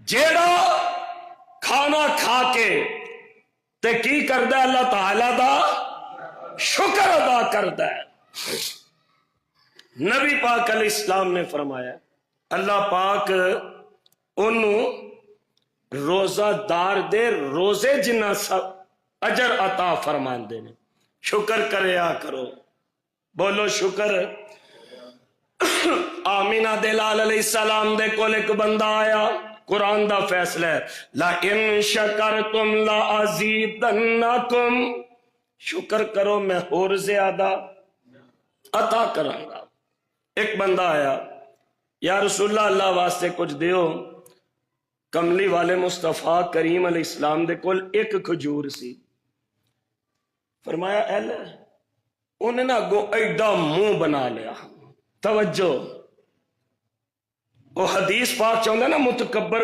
جیڑا کھانا کھا کے تے کی کردا اللہ تعالی دا شکر ادا کردا ہے۔ نبی پاک علیہ السلام نے فرمایا اللہ پاک انہوں روزہ دار دے روزے جنہ سب اجر عطا فرمان دینے۔ شکر کریا کرو، بولو شکر۔ آمینہ دلال علیہ السلام دے کول ایک بندہ آیا، قرآن دا فیصلہ ہے لَإِن شَكَرْتُمْ لَأَزِيدَنَّكُمْ، شکر کرو میں اور زیادہ عطا کروں گا۔ ایک بندہ آیا، یا رسول اللہ اللہ واسطے کچھ دیو۔ کملی والے مصطفیٰ کریم علیہ السلام دے کول ایک کھجور سی۔ فرمایا اہل انہیں نہ گو ایڈا منہ بنا لیا۔ توجہ، وہ حدیث پاک چاہتا نا متکبر